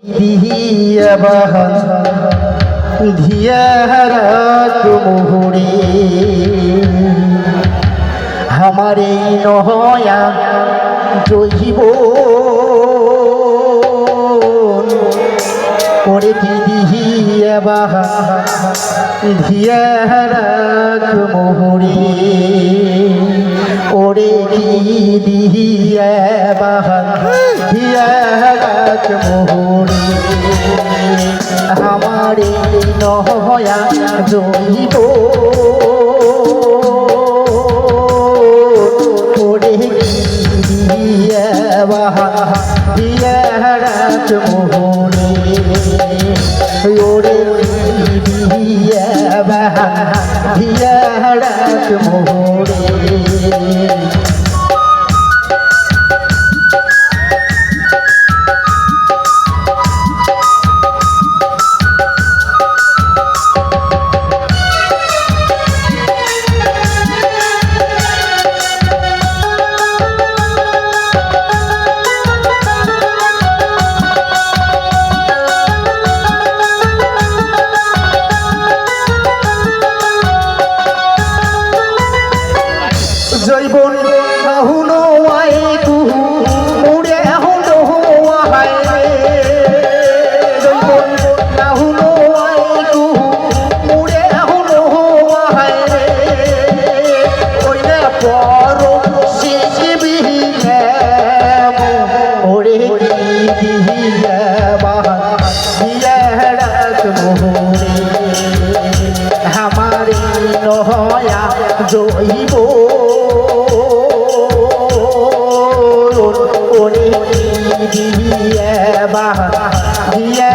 दिया धिया मोहरे हमारे नया जइब ओरे दिया धिया मोहरे ओरे दिया मोहरे हमारे नया जइब ओरे दिया मोहरे ओरे दिया मोहरे জৈবন আহুনো আই কুহু মুড়ে আহুনো আহাই রে জৈবন আহুনো আই কুহু মুড়ে আহুনো আহাই রে ওইনা পর সিজিবি হে ওরে দিয়া বাহা দিয়া রাত মোহরে हमारे नया जइब ओरे दिया मोहरे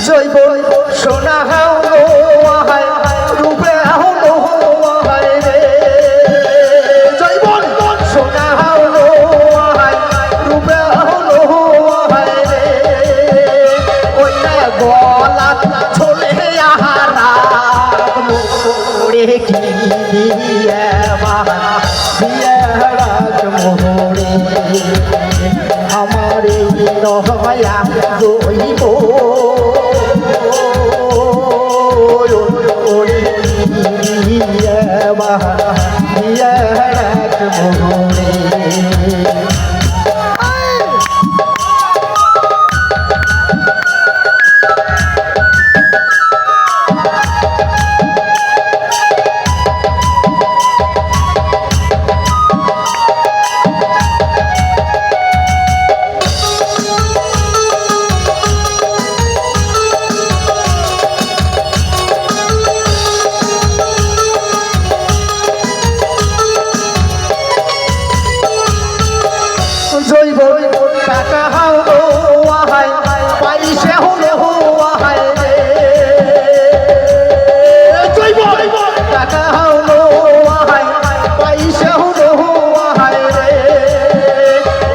জৈব সোনা হাও আহাই রূপে আহলো আহাই রে জৈব সোনা হাও আহাই রূপে আহলো আহাই রে ওইটা গলা চলে আহারা মোরে কি দিয়া রাত মোহরে हमारे नया जइब ओरे दिया मोहरे জৈব টাকা হাও আহাই পাইছে হলো আহাই রে জৈব টাকা হাও আহাই পাইছে হলো আহাই রে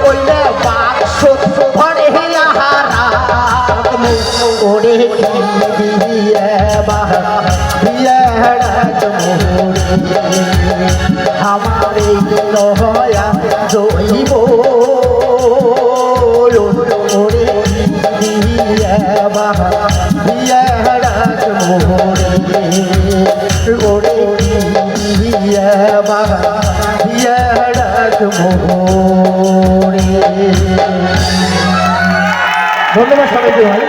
ওইটা বাক্স ভরে আহারা ওরে দিয়া মোহরে हमारे नया जइब ओरे दिया मोहरे ओरे दिया मोहरे। ধন্যবাদ সবাইকে ভাই।